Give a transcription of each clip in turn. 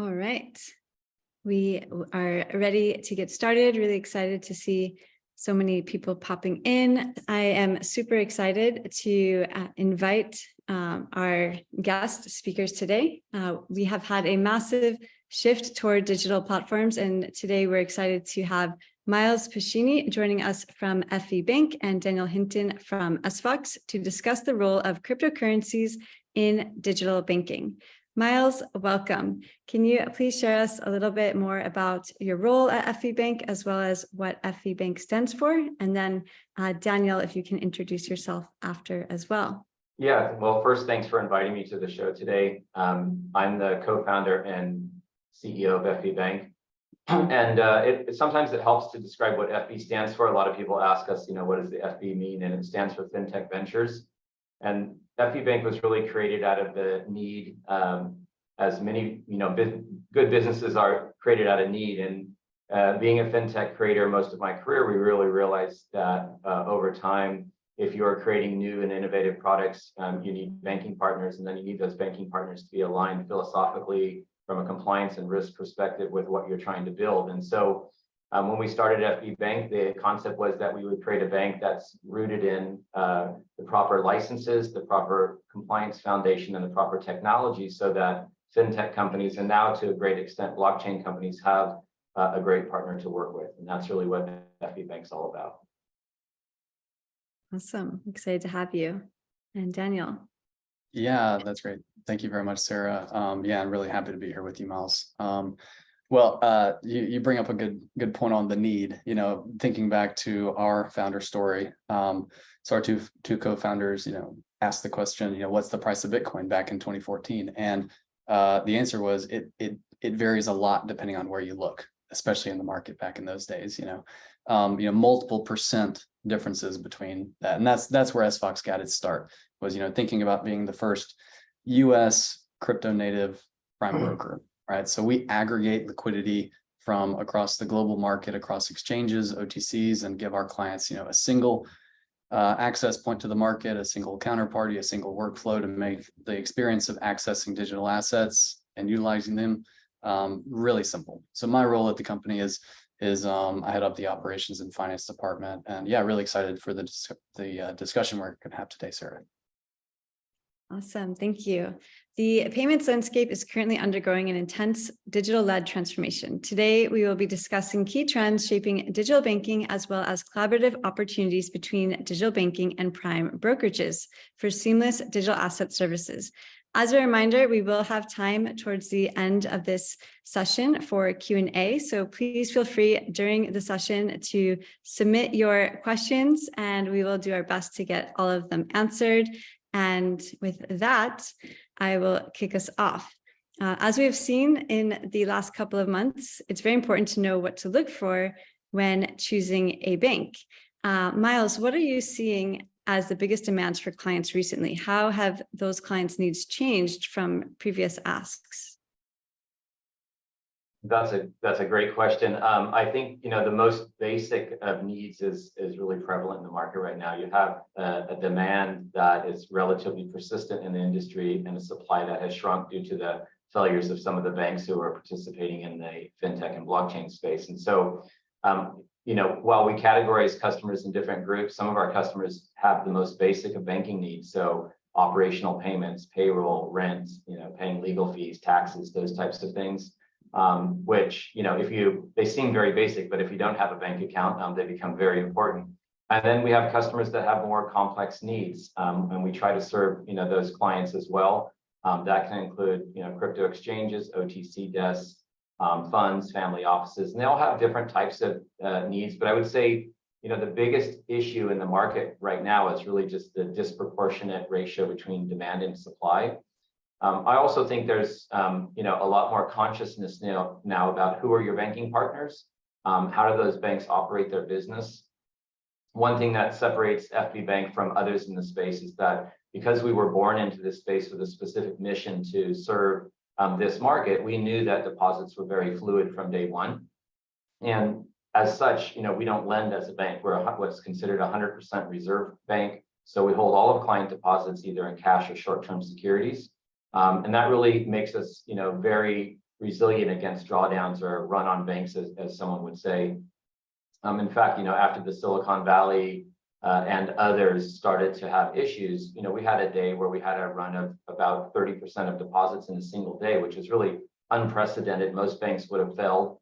All right. We are ready to get started. Really excited to see so many people popping in. I am super excited to invite our guest speakers today. We have had a massive shift toward digital platforms, and today we're excited to have Miles Paschini joining us from FE Bank and Daniel Hinton from sFOX to discuss the role of cryptocurrencies in digital banking. Miles, welcome. Can you please share us a little bit more about your role at FE Bank as well as what FE Bank stands for? And then Daniel, if you can introduce yourself after as well. Yeah, well, first, thanks for inviting me to the show today. I'm the co-founder and CEO of FE Bank. And sometimes it helps to describe what FE stands for. A lot of people ask us, what does the FE mean? And it stands for FinTech Ventures. And FE Bank was really created out of the need, as many, good businesses are created out of need. And being a FinTech creator most of my career, we really realized that over time, if you're creating new and innovative products, you need banking partners, and then you need those banking partners to be aligned philosophically from a compliance and risk perspective with what you're trying to build. And so when we started FE Bank, the concept was that we would create a bank that's rooted in the proper licenses, the proper compliance foundation, and the proper technology so that FinTech companies, and now to a great extent, blockchain companies, have a great partner to work with. And that's really what FE Bank's all about. Awesome. Excited to have you. And Daniel. Yeah, that's great. Thank you very much, Sarah. Yeah, I'm really happy to be here with you, Miles. Well, you bring up a good point on the need, thinking back to our founder story. So our two co-founders, asked the question, what's the price of Bitcoin back in 2014? And the answer was it varies a lot depending on where you look, especially in the market back in those days, multiple percent differences between that. And that's where sFOX got its start, was, thinking about being the first US crypto native prime broker. Right. So we aggregate liquidity from across the global market, across exchanges, OTCs, and give our clients, a single access point to the market, a single counterparty, a single workflow to make the experience of accessing digital assets and utilizing them really simple. So my role at the company is I head up the operations and finance department, and yeah, really excited for the discussion we're going to have today, Sarah. Awesome. Thank you. The payments landscape is currently undergoing an intense digital-led transformation. Today, we will be discussing key trends shaping digital banking as well as collaborative opportunities between digital banking and prime brokerages for seamless digital asset services. As a reminder, we will have time towards the end of this session for Q&A, so please feel free during the session to submit your questions, and we will do our best to get all of them answered. And with that, I will kick us off. As we have seen in the last couple of months, it's very important to know what to look for when choosing a bank. Miles, what are you seeing as the biggest demands for clients recently? How have those clients' needs changed from previous asks? That's a great question. I think the most basic of needs is really prevalent in the market right now. You have a demand that is relatively persistent in the industry and a supply that has shrunk due to the failures of some of the banks who are participating in the fintech and blockchain space. And so, while we categorize customers in different groups, some of our customers have the most basic of banking needs. So operational payments, payroll, rent, paying legal fees, taxes, those types of things. Which, they seem very basic, but if you don't have a bank account, they become very important. And then we have customers that have more complex needs, and we try to serve, those clients as well. That can include, crypto exchanges, OTC desks, funds, family offices, and they all have different types of needs. But I would say, the biggest issue in the market right now is really just the disproportionate ratio between demand and supply. I also think there's, a lot more consciousness now about who are your banking partners, how do those banks operate their business. One thing that separates FE Bank from others in the space is that because we were born into this space with a specific mission to serve this market, we knew that deposits were very fluid from day one. And as such, we don't lend as a bank. We're what's considered a 100% reserve bank. So we hold all of client deposits either in cash or short-term securities. And that really makes us, very resilient against drawdowns or run on banks, as someone would say. In fact, after the Silicon Valley and others started to have issues, we had a day where we had a run of about 30% of deposits in a single day, which is really unprecedented. Most banks would have failed.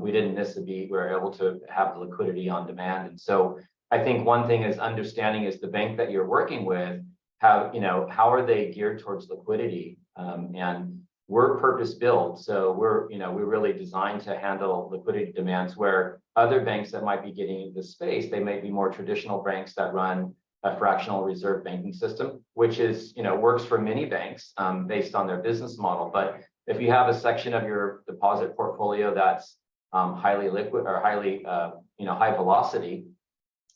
We didn't miss a beat. We were able to have the liquidity on demand. And so I think one thing is understanding is the bank that you're working with, how are they geared towards liquidity? And we're purpose built. So we're really designed to handle liquidity demands where other banks that might be getting into the space, they may be more traditional banks that run a fractional reserve banking system, which is, works for many banks based on their business model. But if you have a section of your deposit portfolio that's highly liquid or highly, high velocity,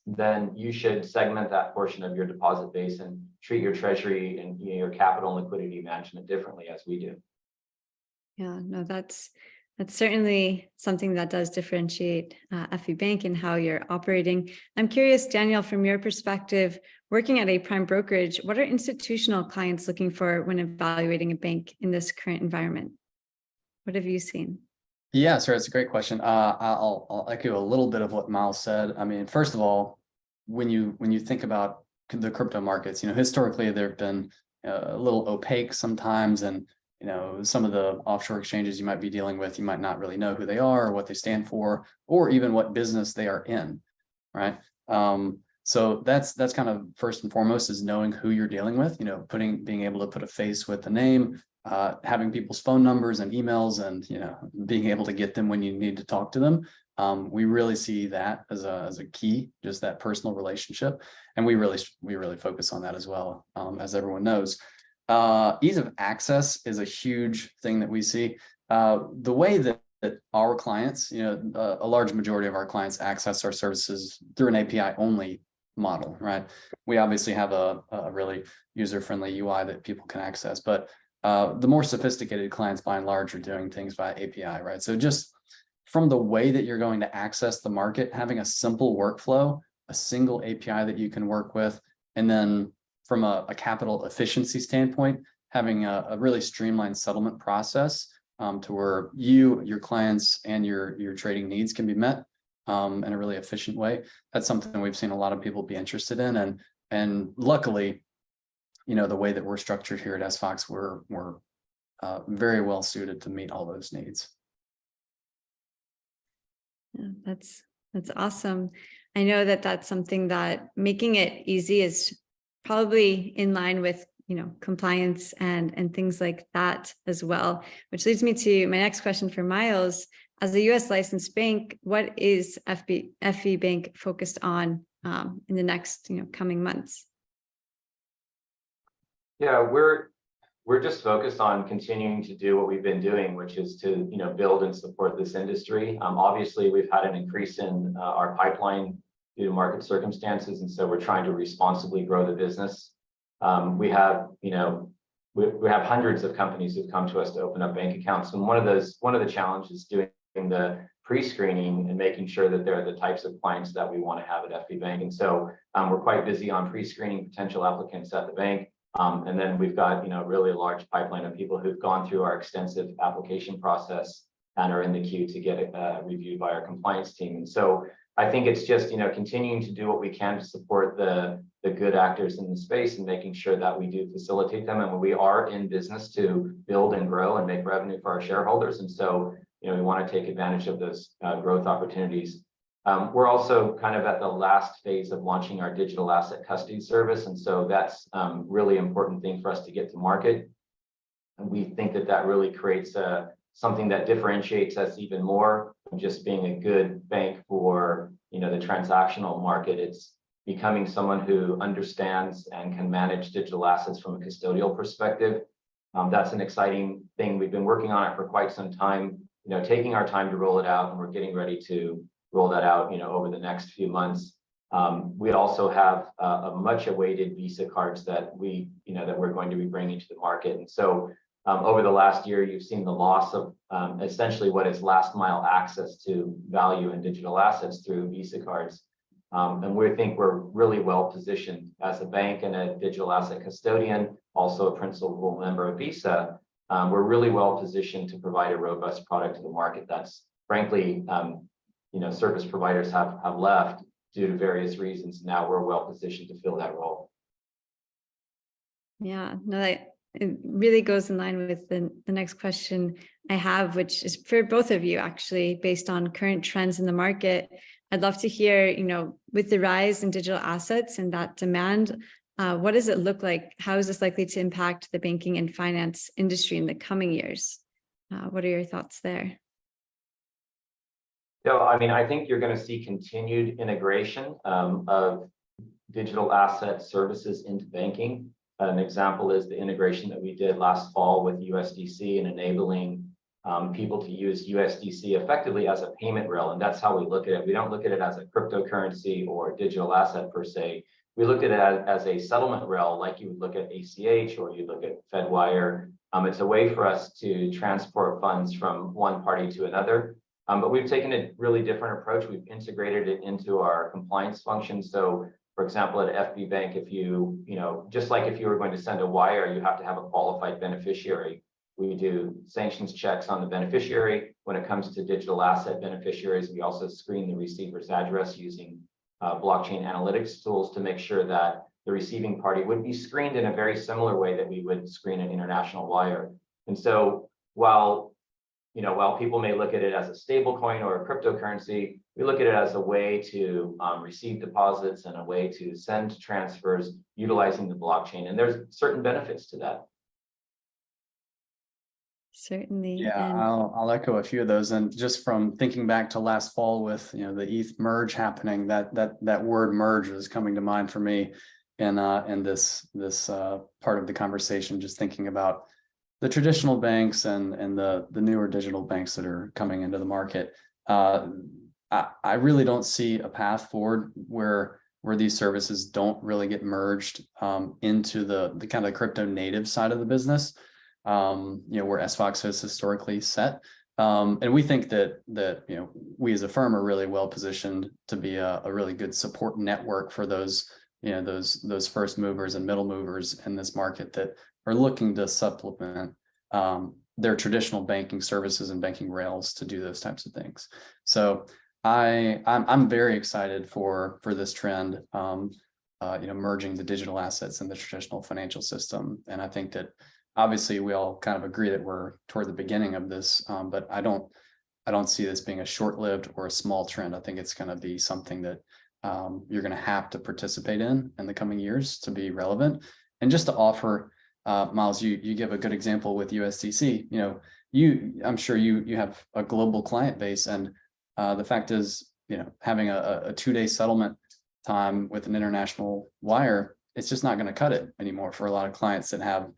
then you should segment that portion of your deposit base and treat your treasury and your capital and liquidity management differently, as we do. Yeah, no, that's certainly something that does differentiate FE Bank and how you're operating. I'm curious, Daniel, from your perspective, working at a prime brokerage, what are institutional clients looking for when evaluating a bank in this current environment? What have you seen? Yeah, sir, it's a great question. I'll echo a little bit of what Miles said. I mean, first of all, when you think about the crypto markets, historically they've been a little opaque sometimes, and some of the offshore exchanges you might be dealing with, you might not really know who they are or what they stand for, or even what business they are in, right? So that's kind of first and foremost, is knowing who you're dealing with, being able to put a face with the name, having people's phone numbers and emails, and being able to get them when you need to talk to them. We really see that as a key, just that personal relationship, and we really focus on that as well, as everyone knows. Ease of access is a huge thing that we see. The way that our clients, a large majority of our clients access our services through an API only model, right? We obviously have a really user-friendly UI that people can access, but the more sophisticated clients by and large are doing things via API, right? So just from the way that you're going to access the market, having a simple workflow, a single API that you can work with, and then from a capital efficiency standpoint, having a really streamlined settlement process to where your clients and your trading needs can be met in a really efficient way. That's something we've seen a lot of people be interested in, and luckily, the way that we're structured here at sFOX, we're very well suited to meet all those needs. Yeah, that's awesome. I know that that's something that making it easy is probably in line with compliance and things like that as well, which leads me to my next question for Miles. As a U.S. licensed bank, what is FE Bank focused on in the next coming months? Yeah, we're just focused on continuing to do what we've been doing, which is to build and support this industry. Obviously, we've had an increase in our pipeline due to market circumstances, and so we're trying to responsibly grow the business. We have hundreds of companies who've come to us to open up bank accounts, and one of the challenges doing the pre-screening and making sure that they're the types of clients that we want to have at FE Bank. And so we're quite busy on pre-screening potential applicants at the bank. And then we've got really a large pipeline of people who've gone through our extensive application process and are in the queue to get reviewed by our compliance team. And so I think it's just continuing to do what we can to support the good actors in the space and making sure that we do facilitate them. And we are in business to build and grow and make revenue for our shareholders. And so we want to take advantage of those growth opportunities. We're also kind of at the last phase of launching our digital asset custody service. And so that's really important thing for us to get to market. And we think that really creates something that differentiates us even more from just being a good bank for the transactional market. It's becoming someone who understands and can manage digital assets from a custodial perspective. That's an exciting thing. We've been working on it for quite some time, taking our time to roll it out, and we're getting ready to roll that out, over the next few months. We also have a much awaited Visa cards that we're going to be bringing to the market. And so over the last year, you've seen the loss of essentially what is last mile access to value in digital assets through Visa cards. And we think we're really well positioned as a bank and a digital asset custodian, also a principal member of Visa, we're really well positioned to provide a robust product to the market that's frankly, service providers have left due to various reasons. Now we're well positioned to fill that role. Yeah, no, it really goes in line with the next question I have, which is for both of you, actually, based on current trends in the market. I'd love to hear, with the rise in digital assets and that demand, what does it look like? How is this likely to impact the banking and finance industry in the coming years? What are your thoughts there? So, I think you're going to see continued integration of digital asset services into banking. An example is the integration that we did last fall with USDC and enabling people to use USDC effectively as a payment rail. And that's how we look at it. We don't look at it as a cryptocurrency or digital asset per se. We look at it as a settlement rail, like you would look at ACH or you look at FedWire. It's a way for us to transport funds from one party to another. But we've taken a really different approach. We've integrated it into our compliance function. So, for example, at FB Bank, if just like if you were going to send a wire, you have to have a qualified beneficiary. We do sanctions checks on the beneficiary. When it comes to digital asset beneficiaries, we also screen the receiver's address using blockchain analytics tools to make sure that the receiving party would be screened in a very similar way that we would screen an international wire. And so while people may look at it as a stable coin or a cryptocurrency, we look at it as a way to receive deposits and a way to send transfers utilizing the blockchain. And there's certain benefits to that. Certainly. Yeah, I'll echo a few of those. And just from thinking back to last fall with the ETH merge happening, that word merge was coming to mind for me in this part of the conversation, just thinking about the traditional banks and the newer digital banks that are coming into the market. I really don't see a path forward where these services don't really get merged into the kind of crypto native side of the business, where sFOX has historically set. And we think that we as a firm are really well positioned to be a really good support network for those first movers and middle movers in this market that are looking to supplement their traditional banking services and banking rails to do those types of things. So I'm very excited for this trend, merging the digital assets and the traditional financial system. And I think that obviously we all kind of agree that we're toward the beginning of this, but I don't see this being a short-lived or a small trend. I think it's going to be something that you're going to have to participate in the coming years to be relevant. And just to offer, Miles, you give a good example with USDC. I'm sure you have a global client base, and the fact is, having a 2-day settlement time with an international wire, it's just not going to cut it anymore for a lot of clients that have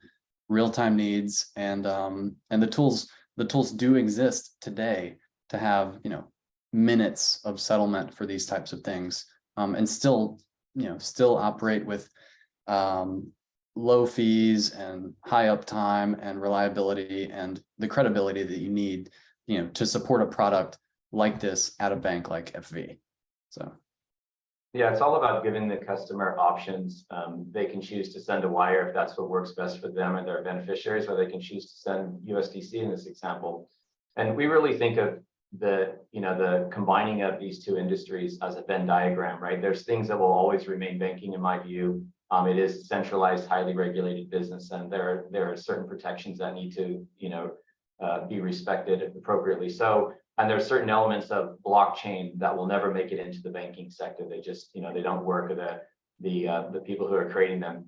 real-time needs, and the tools do exist today to have minutes of settlement for these types of things, and still operate with low fees and high uptime and reliability and the credibility that you need to support a product like this at a bank like FV. So yeah, it's all about giving the customer options. They can choose to send a wire if that's what works best for them and their beneficiaries, or they can choose to send USDC in this example. And we really think of the combining of these two industries as a Venn diagram, right? There's things that will always remain banking, in my view. It is centralized, highly regulated business, and there are certain protections that need to be respected appropriately. So, and there's certain elements of blockchain that will never make it into the banking sector. They just, they don't work, or the people who are creating them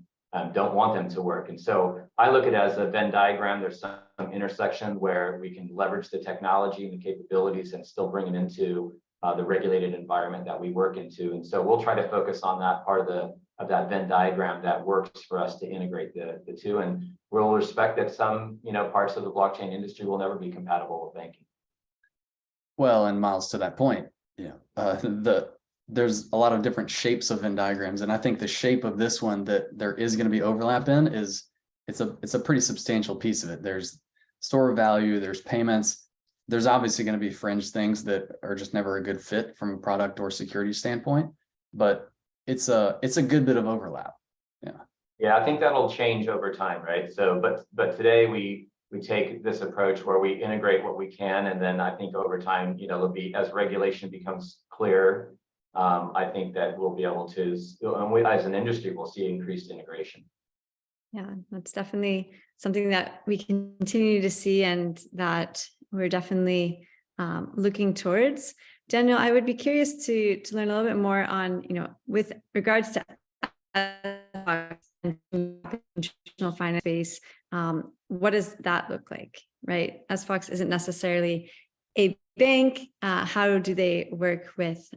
don't want them to work. And so I look at it as a Venn diagram. There's some intersection where we can leverage the technology and the capabilities and still bring it into the regulated environment that we work into. And so we'll try to focus on that part of that Venn diagram that works for us to integrate the two. And we'll respect that some, parts of the blockchain industry will never be compatible with banking. Well, and Miles, to that point, there's a lot of different shapes of Venn diagrams, and I think the shape of this one that there is going to be overlap in it's a pretty substantial piece of it. There's store of value, there's payments, there's obviously going to be fringe things that are just never a good fit from a product or security standpoint, but it's a good bit of overlap. Yeah, I think that'll change over time, right? So, but today we we take this approach where we integrate what we can, and then I think over time, it'll be, as regulation becomes clear, I think that we'll be able to, and we as an industry, we'll see increased integration. Yeah, that's definitely something that we continue to see and that we're definitely looking towards. Daniel, I would be curious to learn a little bit more on, with regards to traditional finance space, what does that look like, right? sFOX isn't necessarily a bank. How do they work with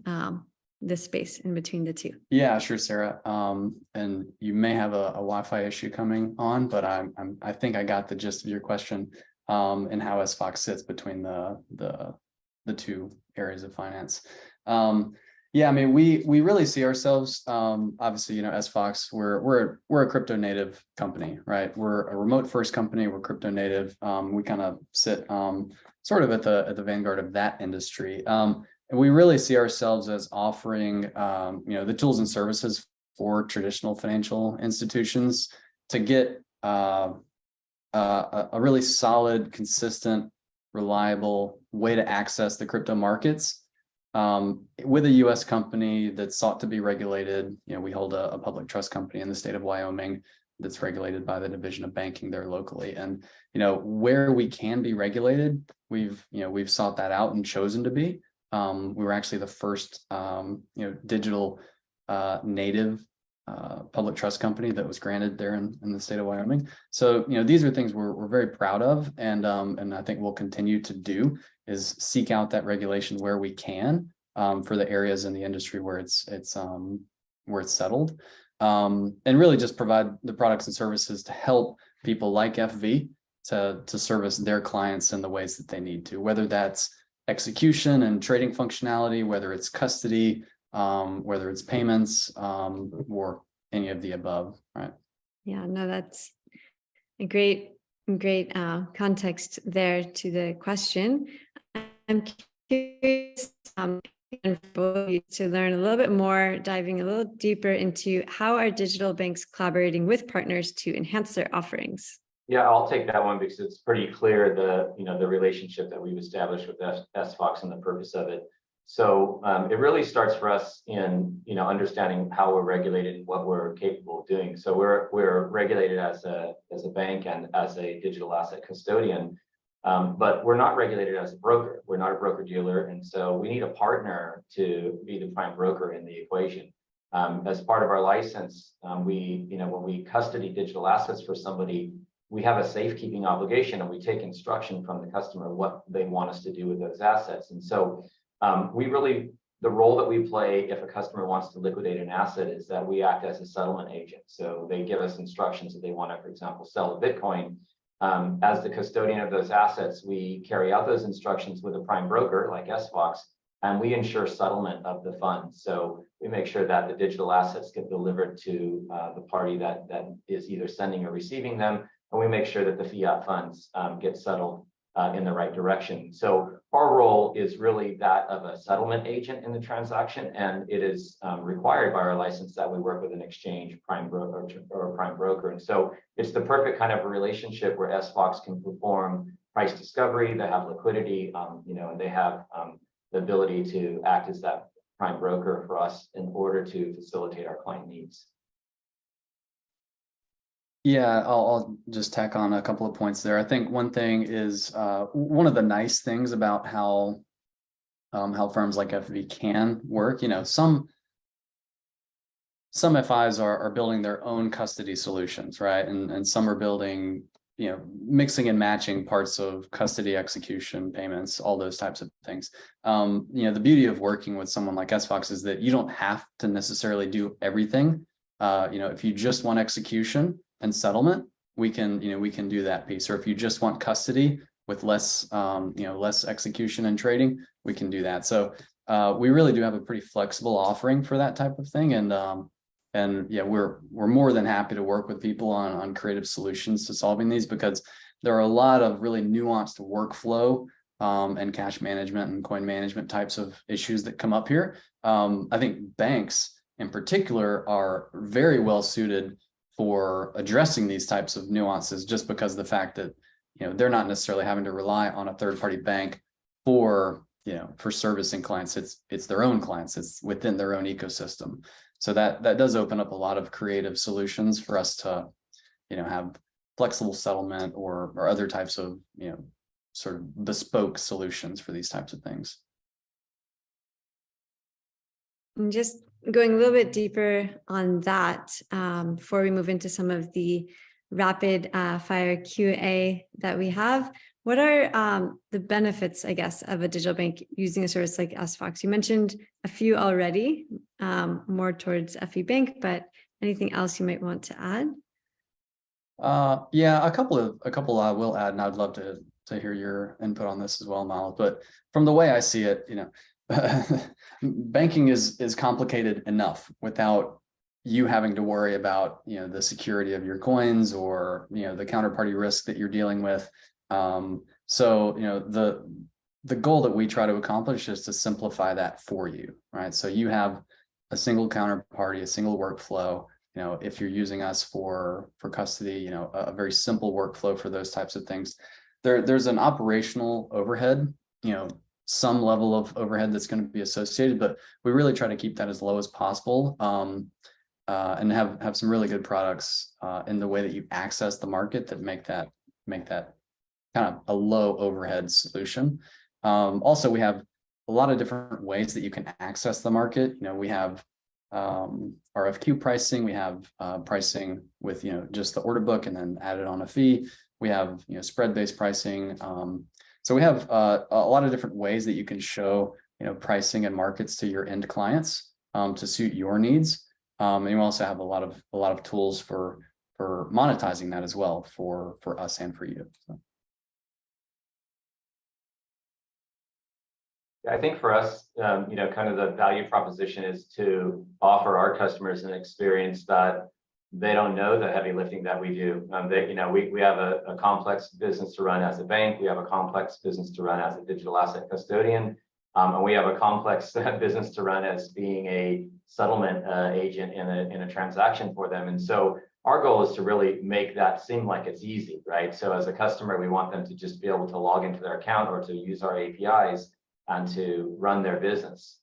this space in between the two? Yeah, sure, Sarah. And you may have a Wi-Fi issue coming on, but I think I got the gist of your question, and how sFOX sits between the two areas of finance. Yeah, I mean, we really see ourselves, obviously, sFOX, we're a crypto native company, right? We're a remote first company. We're crypto native. We kind of sit sort of at the vanguard of that industry. And we really see ourselves as offering, the tools and services for traditional financial institutions to get a really solid, consistent, reliable way to access the crypto markets. With a U.S. company that's sought to be regulated. We hold a public trust company in the state of Wyoming that's regulated by the Division of Banking there locally. And, where we can be regulated, we've sought that out and chosen to be. We were actually the first, digital native public trust company that was granted there in the state of Wyoming. So, these are things we're very proud of, and I think we'll continue to do, is seek out that regulation where we can, for the areas in the industry where it's settled, and really just provide the products and services to help people like FV to service their clients in the ways that they need to, whether that's execution and trading functionality, whether it's custody, whether it's payments, or any of the above, right? Yeah, no, that's a great context there to the question. I'm curious to learn a little bit more, diving a little deeper into how are digital banks collaborating with partners to enhance their offerings? Yeah, I'll take that one because it's pretty clear the relationship that we've established with sFOX and the purpose of it. So it really starts for us in understanding how we're regulated and what we're capable of doing. So we're regulated as a bank and as a digital asset custodian, but we're not regulated as a broker. We're not a broker dealer, and so we need a partner to be the prime broker in the equation. As part of our license, when we custody digital assets for somebody, we have a safekeeping obligation, and we take instruction from the customer what they want us to do with those assets. And so the role that we play if a customer wants to liquidate an asset is that we act as a settlement agent. So they give us instructions that they want to, for example, sell a Bitcoin. As the custodian of those assets, we carry out those instructions with a prime broker like sFOX, and we ensure settlement of the funds. So we make sure that the digital assets get delivered to the party that is either sending or receiving them, and we make sure that the fiat funds get settled in the right direction. So our role is really that of a settlement agent in the transaction, and it is required by our license that we work with an exchange, prime broker, or a prime broker. And so it's the perfect kind of a relationship where sFOX can perform price discovery, they have liquidity, and they have the ability to act as that prime broker for us in order to facilitate our client needs. Yeah, I'll just tack on a couple of points there. I think one thing is one of the nice things about how firms like FV can work. Some FIs are building their own custody solutions, right? And some are building, mixing and matching parts of custody, execution, payments, all those types of things. The beauty of working with someone like sFOX is that you don't have to necessarily do everything. If you just want execution and settlement, we can do that piece. Or if you just want custody with less execution and trading, we can do that. So we really do have a pretty flexible offering for that type of thing. And yeah, we're more than happy to work with people on creative solutions to solving these, because there are a lot of really nuanced workflow and cash management and coin management types of issues that come up here. I think banks in particular are very well suited for addressing these types of nuances, just because of the fact that they're not necessarily having to rely on a third-party bank for servicing clients. It's their own clients. It's within their own ecosystem. So that does open up a lot of creative solutions for us to, have flexible settlement or other types of, sort of bespoke solutions for these types of things. And just going a little bit deeper on that, before we move into some of the rapid fire Q&A that we have, what are the benefits, I guess, of a digital bank using a service like sFOX? You mentioned a few already, more towards FE Bank, but anything else you might want to add? Yeah, a couple I will add, and I'd love to hear your input on this as well, Miles. But from the way I see it, banking is complicated enough without you having to worry about the security of your coins or the counterparty risk that you're dealing with. So the goal that we try to accomplish is to simplify that for you, right? So you have a single counterparty, a single workflow. If you're using us for custody, a very simple workflow for those types of things. There's an operational overhead, some level of overhead that's going to be associated, but we really try to keep that as low as possible, and have some really good products in the way that you access the market that make that kind of a low overhead solution. Also, we have a lot of different ways that you can access the market. We have RFQ pricing. We have pricing with just the order book and then added on a fee. We have spread-based pricing. So we have a lot of different ways that you can show pricing and markets to your end clients to suit your needs. And you also have a lot of tools for monetizing that as well for us and for you. So. I think for us, kind of the value proposition is to offer our customers an experience that they don't know the heavy lifting that we do. We have a complex business to run as a bank. We have a complex business to run as a digital asset custodian. And we have a complex business to run as being a settlement agent in a transaction for them. And so our goal is to really make that seem like it's easy, right? So as a customer, we want them to just be able to log into their account or to use our APIs and to run their business.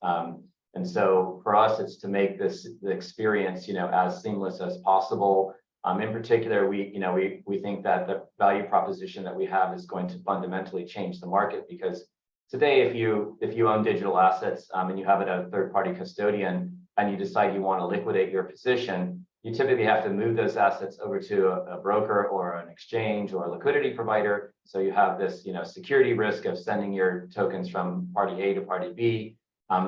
And so for us, it's to make the experience, as seamless as possible. In particular, we think that the value proposition that we have is going to fundamentally change the market, because today, if you own digital assets and you have it at a third-party custodian and you decide you want to liquidate your position, you typically have to move those assets over to a broker or an exchange or a liquidity provider. So you have this, security risk of sending your tokens from party A to party B.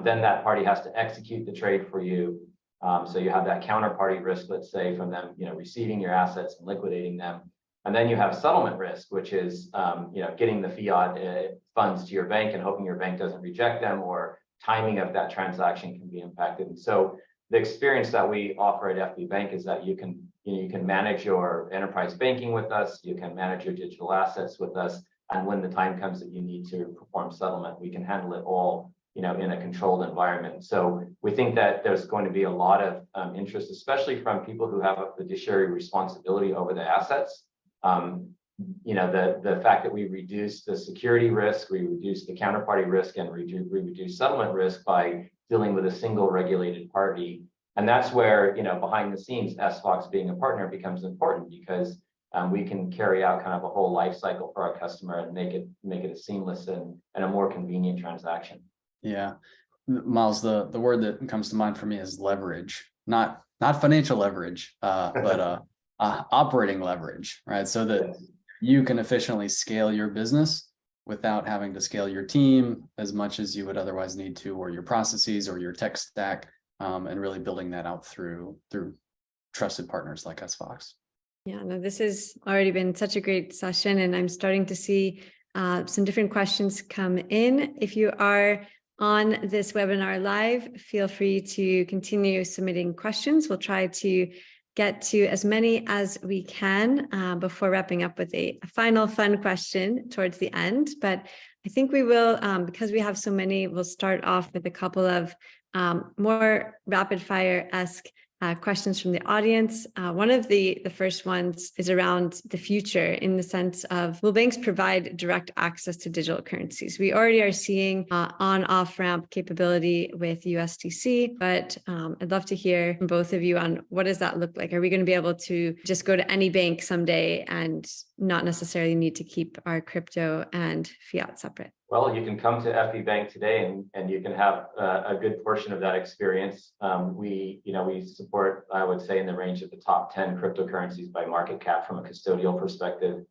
Then that party has to execute the trade for you. So you have that counterparty risk, let's say, from them, receiving your assets and liquidating them. And then you have settlement risk, which is, getting the fiat funds to your bank and hoping your bank doesn't reject them, or timing of that transaction can be impacted. And so the experience that we offer at FB Bank is that you can manage your enterprise banking with us, you can manage your digital assets with us, and when the time comes that you need to perform settlement, we can handle it all, in a controlled environment. So we think that there's going to be a lot of interest, especially from people who have a fiduciary responsibility over the assets. The fact that we reduce the security risk, we reduce the counterparty risk, and we reduce settlement risk by dealing with a single regulated party. And that's where, behind the scenes, sFOX being a partner becomes important, because we can carry out kind of a whole life cycle for our customer and make it a seamless and a more convenient transaction. Yeah, Miles, the word that comes to mind for me is leverage, not financial leverage, but operating leverage, right? So that you can efficiently scale your business without having to scale your team as much as you would otherwise need to, or your processes or your tech stack, and really building that out through trusted partners like sFOX. Yeah, no, this has already been such a great session, and I'm starting to see some different questions come in. If you are on this webinar live, feel free to continue submitting questions. We'll try to get to as many as we can before wrapping up with a final fun question towards the end. But I think we will, because we have so many, we'll start off with a couple of more rapid fire-esque questions from the audience. One of the first ones is around the future in the sense of, will banks provide direct access to digital currencies? We already are seeing on-off ramp capability with USDC, but I'd love to hear from both of you on what does that look like? Are we going to be able to just go to any bank someday and not necessarily need to keep our crypto and fiat separate? Well, you can come to FB Bank today and you can have a good portion of that experience. We support, I would say, in the range of the top 10 cryptocurrencies by market cap from a custodial perspective.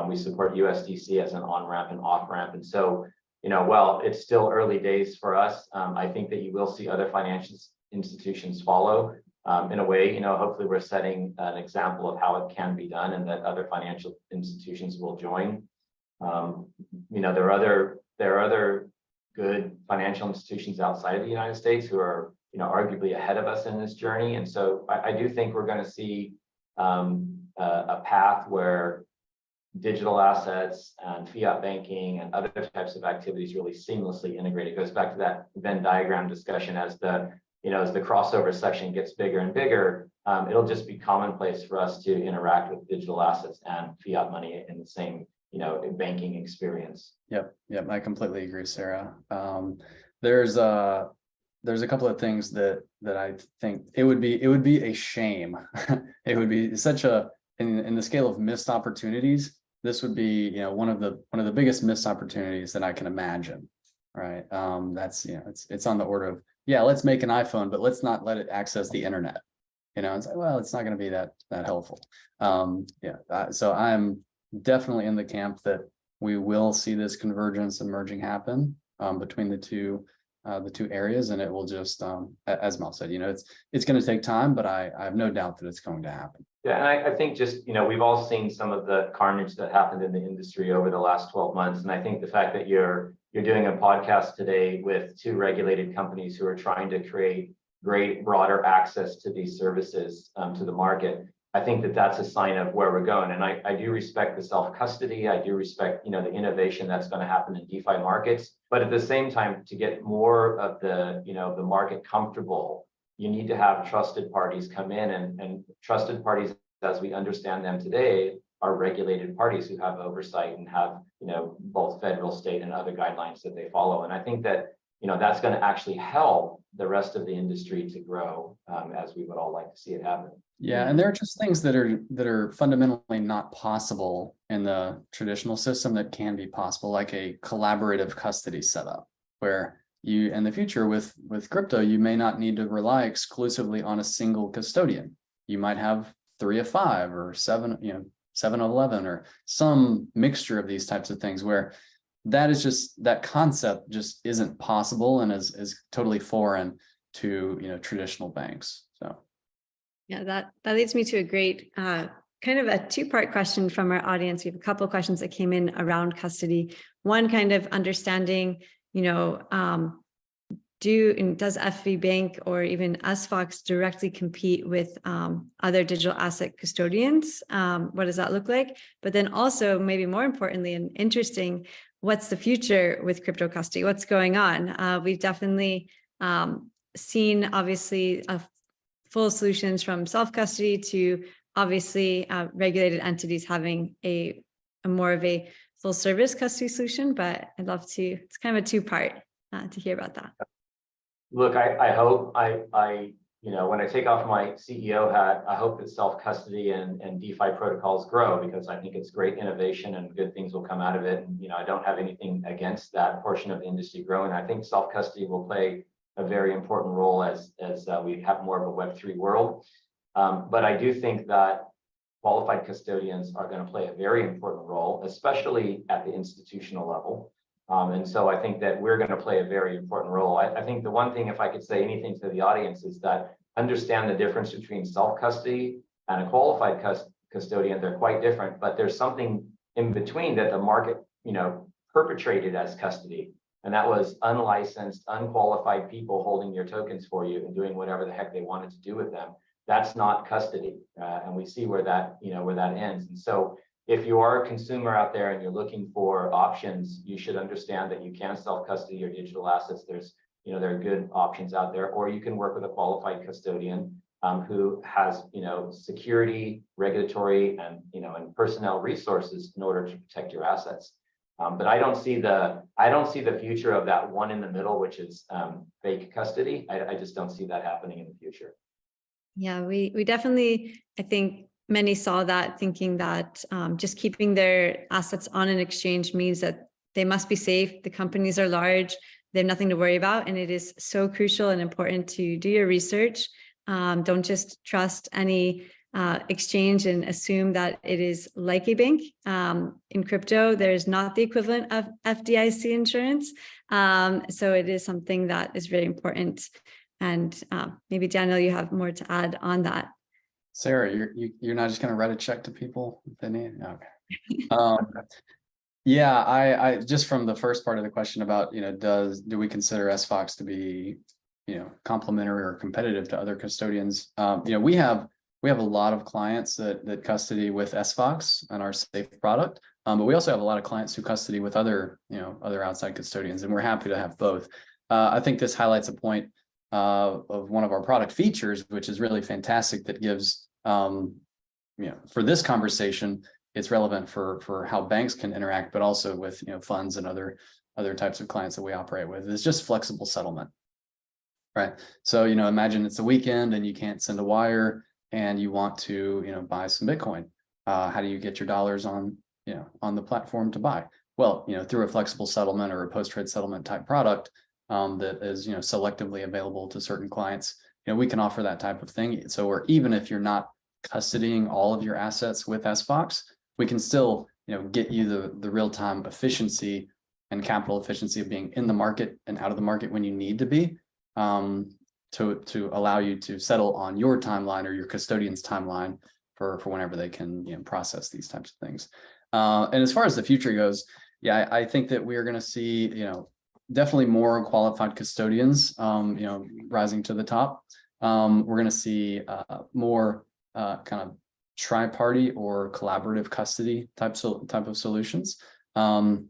We support USDC as an on-ramp and off-ramp. And so, while it's still early days for us, I think that you will see other financial institutions follow. In a way, hopefully we're setting an example of how it can be done and that other financial institutions will join. There are other good financial institutions outside of the United States who are, arguably ahead of us in this journey. And so I do think we're going to see a path where digital assets and fiat banking and other types of activities really seamlessly integrate. It goes back to that Venn diagram discussion as the crossover section gets bigger and bigger. It'll just be commonplace for us to interact with digital assets and fiat money in the same banking experience. Yep. I completely agree, Sarah. There's a couple of things that I think it would be a shame. It would be such in the scale of missed opportunities. This would be one of the biggest missed opportunities that I can imagine. Right. That's it's on the order of, let's make an iPhone, but let's not let it access the internet. It's like, well, it's not going to be that helpful. So I'm definitely in the camp that we will see this convergence and merging happen between the two areas, and it will just, as Mel said, it's going to take time, but I have no doubt that it's going to happen. Yeah, and I think just we've all seen some of the carnage that happened in the industry over the last 12 months, and I think the fact that you're doing a podcast today with two regulated companies who are trying to create great broader access to these services to the market. I think that that's a sign of where we're going. And I do respect the self-custody. I do respect, the innovation that's going to happen in DeFi markets. But at the same time, to get more of the market comfortable, you need to have trusted parties come in, and trusted parties, as we understand them today, are regulated parties who have oversight and have, both federal, state, and other guidelines that they follow. And I think that, that's going to actually help the rest of the industry to grow, as we would all like to see it happen. Yeah, and there are just things that are fundamentally not possible in the traditional system that can be possible, like a collaborative custody setup, where you, in the future with crypto, you may not need to rely exclusively on a single custodian. You might have 3 of 5 or 7, 7 of 11, or some mixture of these types of things, where that concept just isn't possible and is totally foreign to traditional banks. So. Yeah, that leads me to a great kind of a two-part question from our audience. We have a couple of questions that came in around custody. One, kind of understanding, does FB Bank or even sFOX directly compete with other digital asset custodians? What does that look like? But then also, maybe more importantly and interesting, what's the future with crypto custody? What's going on? We've definitely seen, obviously, full solutions from self-custody to obviously regulated entities having a more of a full service custody solution, but I'd love to, it's kind of a two-part to hear about that. Look, I hope when I take off my CEO hat, I hope that self-custody and DeFi protocols grow, because I think it's great innovation and good things will come out of it. And, I don't have anything against that portion of the industry growing. I think self-custody will play a very important role as we have more of a Web3 world. But I do think that qualified custodians are going to play a very important role, especially at the institutional level. And so I think that we're going to play a very important role. I think the one thing, if I could say anything to the audience, is that understand the difference between self-custody and a qualified custodian. They're quite different, but there's something in between that the market, perpetrated as custody. And that was unlicensed, unqualified people holding your tokens for you and doing whatever the heck they wanted to do with them. That's not custody. And we see where that ends. And so if you are a consumer out there and you're looking for options, you should understand that you can self-custody your digital assets. There are good options out there, or you can work with a qualified custodian. who has, security, regulatory, and, and personnel resources in order to protect your assets. But I don't see the future of that one in the middle, which is fake custody. I just don't see that happening in the future. Yeah, we definitely, I think many saw that, thinking that just keeping their assets on an exchange means that they must be safe. The companies are large, they have nothing to worry about. And it is so crucial and important to do your research. Don't just trust any exchange and assume that it is like a bank. In crypto, there's not the equivalent of FDIC insurance. So it is something that is really important. And maybe Daniel, you have more to add on that. Sarah, you're not just going to write a check to people if they need? Okay. Yeah, I just from the first part of the question about, do we consider sFOX to be, complementary or competitive to other custodians? We have a lot of clients that custody with sFOX and our safe product, but we also have a lot of clients who custody with other outside custodians, and we're happy to have both. I think this highlights a point of one of our product features, which is really fantastic, that gives, for this conversation, it's relevant for how banks can interact, but also with, funds and other types of clients that we operate with. It's just flexible settlement, right? So, imagine it's a weekend and you can't send a wire and you want to, buy some Bitcoin. How do you get your dollars on the platform to buy? Well, through a flexible settlement or a post-trade settlement type product that is, selectively available to certain clients. We can offer that type of thing. So, or even if you're not custodying all of your assets with sFOX, we can still, get you the real-time efficiency and capital efficiency of being in the market and out of the market when you need to be, to allow you to settle on your timeline or your custodian's timeline for whenever they can, process these types of things. And as far as the future goes, yeah, I think that we are going to see, definitely more qualified custodians, rising to the top. We're going to see more kind of tri-party or collaborative custody type of solutions. And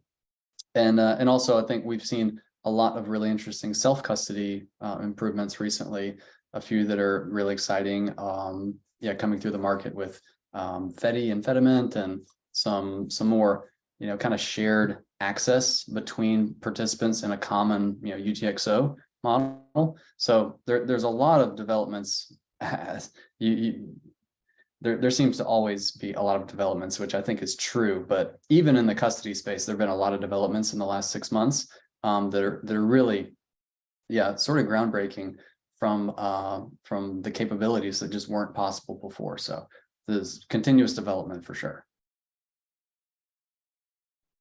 also I think we've seen a lot of really interesting self-custody improvements recently, a few that are really exciting, coming through the market with Fedi and Fediment, and some more, kind of shared access between participants in a common, UTXO model. So there's a lot of developments. There seems to always be a lot of developments, which I think is true. But even in the custody space, there have been a lot of developments in the last 6 months that are really, sort of groundbreaking from the capabilities that just weren't possible before. So there's continuous development for sure.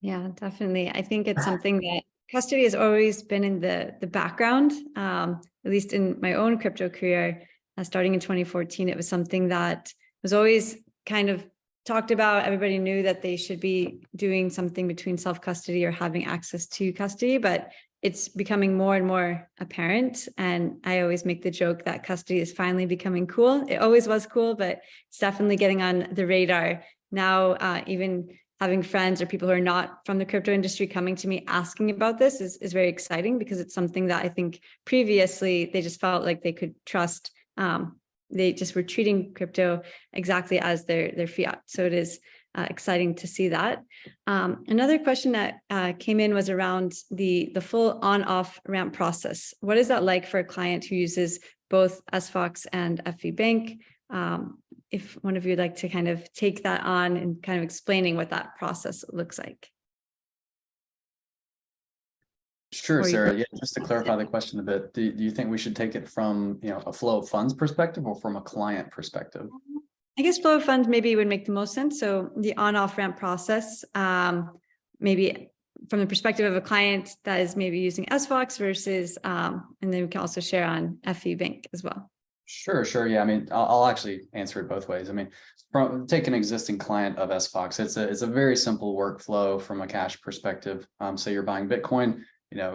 Yeah, definitely. I think it's something that custody has always been in the background, at least in my own crypto career. Starting in 2014, it was something that was always kind of talked about. Everybody knew that they should be doing something between self-custody or having access to custody, but it's becoming more and more apparent. And I always make the joke that custody is finally becoming cool. It always was cool, but it's definitely getting on the radar now. Even having friends or people who are not from the crypto industry coming to me asking about this is very exciting, because it's something that I think previously they just felt like they could trust. They just were treating crypto exactly as their fiat. So it is exciting to see that. Another question that came in was around the full on-off ramp process. What is that like for a client who uses both sFOX and FE Bank? If one of you would like to kind of take that on and kind of explaining what that process looks like. Sure, Sarah. Yeah, just to clarify the question a bit, do you think we should take it from, a flow of funds perspective or from a client perspective? I guess flow of funds maybe would make the most sense. So the on-off ramp process, maybe from the perspective of a client that is maybe using sFOX versus, and then we can also share on FE Bank as well. Sure. Yeah, I mean, I'll actually answer it both ways. I mean, take an existing client of sFOX. It's a very simple workflow from a cash perspective. Say you're buying Bitcoin,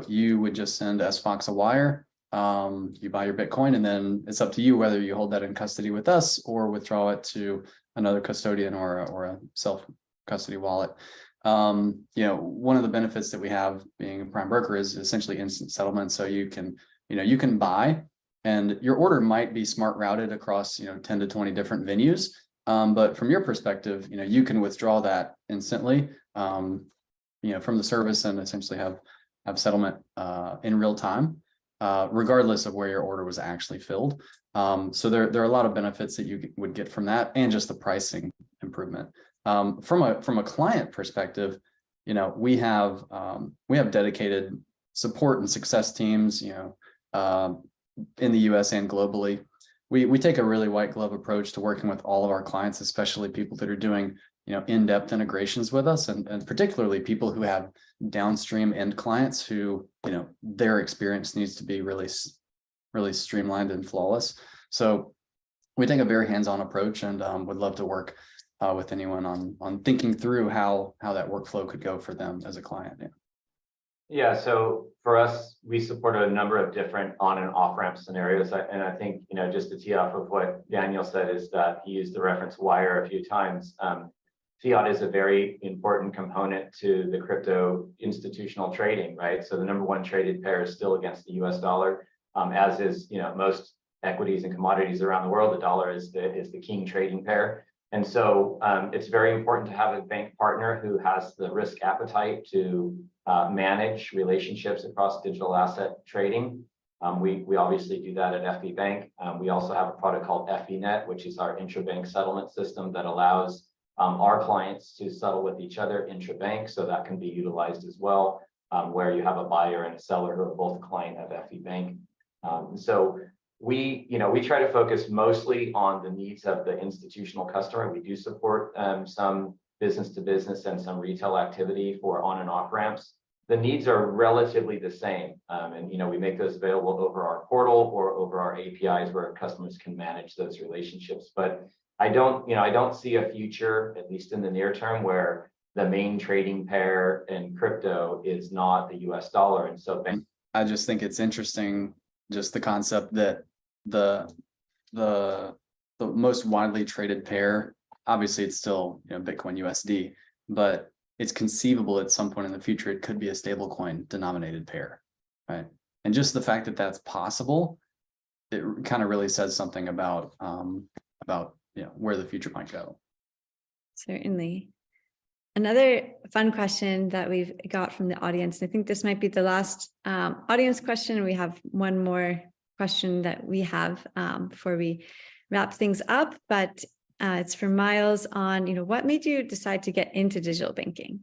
you would just send sFOX a wire. You buy your Bitcoin, and then it's up to you whether you hold that in custody with us or withdraw it to another custodian or a self-custody wallet. One of the benefits that we have being a prime broker is essentially instant settlement. So you can buy And your order might be smart routed across, 10 to 20 different venues. But from your perspective, you can withdraw that instantly, from the service and essentially have settlement in real time, regardless of where your order was actually filled. So there are a lot of benefits that you would get from that, and just the pricing improvement. From a client perspective, we have dedicated support and success teams, in the US and globally. We take a really white glove approach to working with all of our clients, especially people that are doing, in-depth integrations with us, and particularly people who have downstream end clients who, their experience needs to be really streamlined and flawless. So we take a very hands-on approach, and would love to work with anyone on thinking through how that workflow could go for them as a client. Yeah, so for us, we supported a number of different on and off ramp scenarios. And I think, just to tee off of what Daniel said, is that he used the reference wire a few times. Fiat is a very important component to the crypto institutional trading, right? So the number one traded pair is still against the US dollar, as is, most equities and commodities around the world. The dollar is the king trading pair. And so it's very important to have a bank partner who has the risk appetite to manage relationships across digital asset trading. We obviously do that at FB Bank. We also have a product called FBNet, which is our intrabank settlement system that allows our clients to settle with each other intrabank. So that can be utilized as well, where you have a buyer and a seller who are both a client of FB Bank. So we try to focus mostly on the needs of the institutional customer. We do support some business to business and some retail activity for on and off ramps. The needs are relatively the same. And we make those available over our portal or over our APIs where customers can manage those relationships. But I don't see a future, at least in the near term, where the main trading pair in crypto is not the US dollar. And so I just think it's interesting, just the concept that the most widely traded pair, obviously it's still Bitcoin USD, but it's conceivable at some point in the future it could be a stablecoin denominated pair, right? And just the fact that that's possible, it kind of really says something about where the future might go. Certainly. Another fun question that we've got from the audience, and I think this might be the last audience question. We have one more question that we have before we wrap things up, but it's for Miles on, what made you decide to get into digital banking?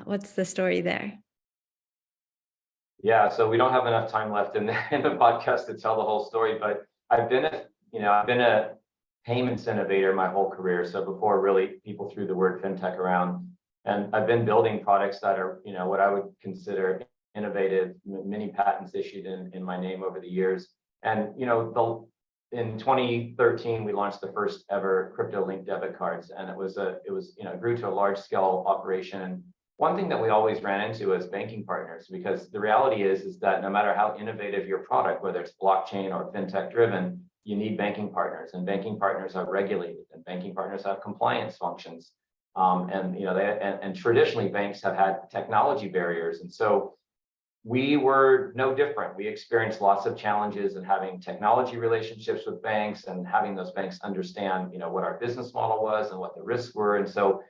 What's the story there? Yeah, so we don't have enough time left in the podcast to tell the whole story, but I've been a payments innovator my whole career. So before really people threw the word fintech around, and I've been building products that are, what I would consider innovative, many patents issued in my name over the years. And, in 2013, we launched the first ever crypto-linked debit cards, and it grew to a large scale operation. And one thing that we always ran into is banking partners, because the reality is that no matter how innovative your product, whether it's blockchain or fintech driven, you need banking partners, and banking partners are regulated, and banking partners have compliance functions. And traditionally banks have had technology barriers. And so we were no different. We experienced lots of challenges in having technology relationships with banks and having those banks understand, what our business model was and what the risks were. And so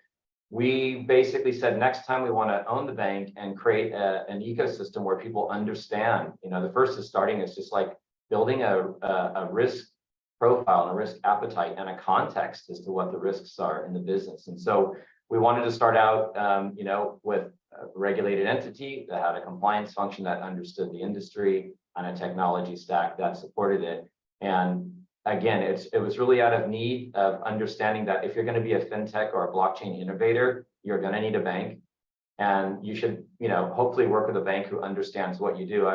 we basically said, next time we want to own the bank and create an ecosystem where people understand, the first is starting is just like building a risk profile and a risk appetite and a context as to what the risks are in the business. And so we wanted to start out, with a regulated entity that had a compliance function that understood the industry and a technology stack that supported it. And again, it was really out of need of understanding that if you're going to be a fintech or a blockchain innovator, you're going to need a bank, and you should, hopefully work with a bank who understands what you do.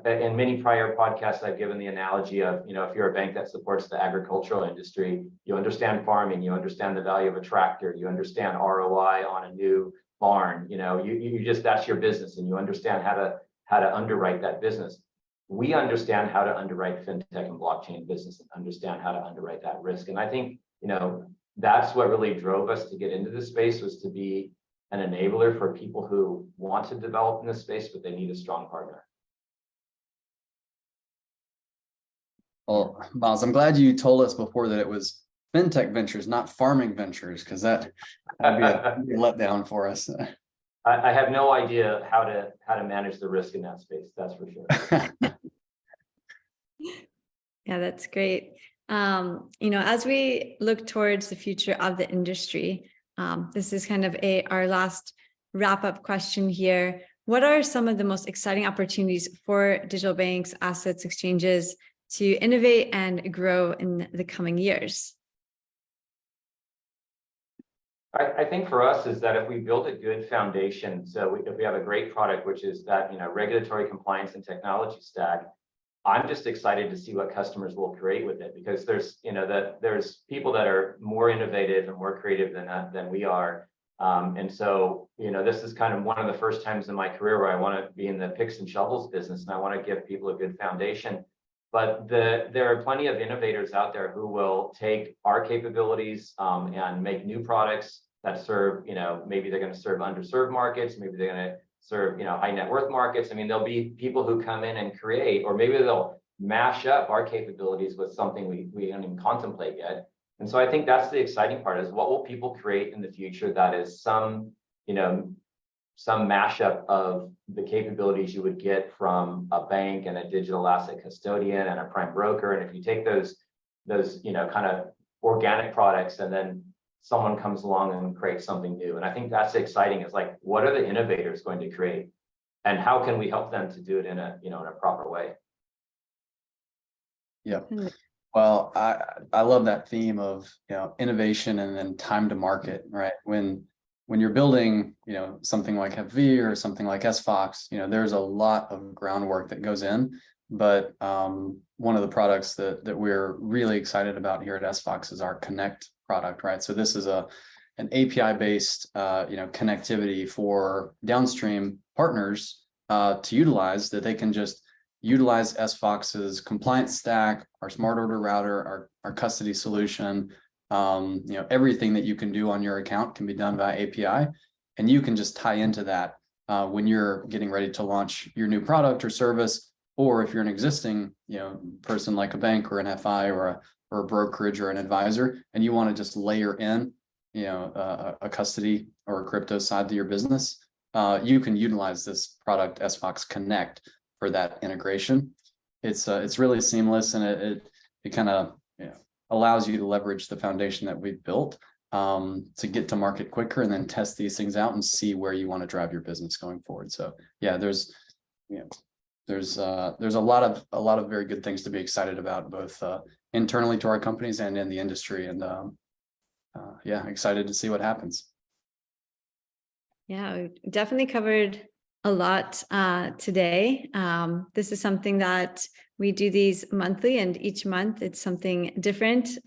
In many prior podcasts, I've given the analogy of, if you're a bank that supports the agricultural industry, you understand farming, you understand the value of a tractor, you understand ROI on a new barn, that's your business, and you understand how to underwrite that business. We understand how to underwrite fintech and blockchain business and understand how to underwrite that risk. And I think, that's what really drove us to get into this space, was to be an enabler for people who want to develop in this space, but they need a strong partner. Well, Miles, I'm glad you told us before that it was fintech ventures, not farming ventures, because that'd be a letdown for us. I have no idea how to manage the risk in that space. That's for sure. Yeah, that's great. As we look towards the future of the industry, this is kind of our last wrap-up question here. What are some of the most exciting opportunities for digital banks, assets, exchanges to innovate and grow in the coming years? I think for us is that if we build a good foundation, so if we have a great product, which is that, regulatory compliance and technology stack, I'm just excited to see what customers will create with it, because there's, there's people that are more innovative and more creative than we are. And so, this is kind of one of the first times in my career where I want to be in the picks and shovels business, and I want to give people a good foundation. But there are plenty of innovators out there who will take our capabilities and make new products that serve, maybe they're going to serve underserved markets, maybe they're going to serve, high net worth markets. I mean, there'll be people who come in and create, or maybe they'll mash up our capabilities with something we don't even contemplate yet. And so I think that's the exciting part, is what will people create in the future that is some mashup of the capabilities you would get from a bank and a digital asset custodian and a prime broker. And if you take those kind of organic products, and then someone comes along and creates something new. And I think that's exciting, is like, what are the innovators going to create, and how can we help them to do it in a proper way? Yeah. Well, I love that theme of, innovation and then time to market, right? When you're building, something like FV or something like sFOX, there's a lot of groundwork that goes in. But one of the products that we're really excited about here at sFOX is our Connect product, right? So this is an API-based, connectivity for downstream partners to utilize, that they can just utilize sFOX's compliance stack, our smart order router, our custody solution. Everything that you can do on your account can be done via API, and you can just tie into that when you're getting ready to launch your new product or service, or if you're an existing, person like a bank or an FI or a brokerage or an advisor, and you want to just layer in, a custody or a crypto side to your business, you can utilize this product, sFOX Connect, for that integration. It's really seamless, and it kind of allows you to leverage the foundation that we've built to get to market quicker, and then test these things out and see where you want to drive your business going forward. So yeah, there's a lot of very good things to be excited about, both internally to our companies and in the industry. And yeah, excited to see what happens. Yeah, we definitely covered a lot today. This is something that we do these monthly, and each month it's something different.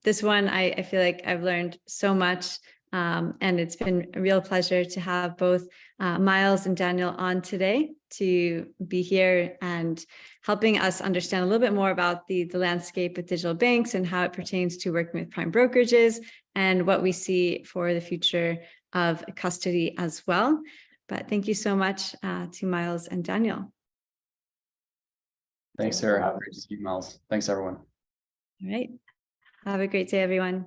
This one, I feel like I've learned so much, and it's been a real pleasure to have both Miles and Daniel on today to be here and helping us understand a little bit more about the landscape with digital banks and how it pertains to working with prime brokerages, and what we see for the future of custody as well. But thank you so much to Miles and Daniel. Thanks, Sarah. Great to see you, Miles. Thanks, everyone. All right. Have a great day, everyone.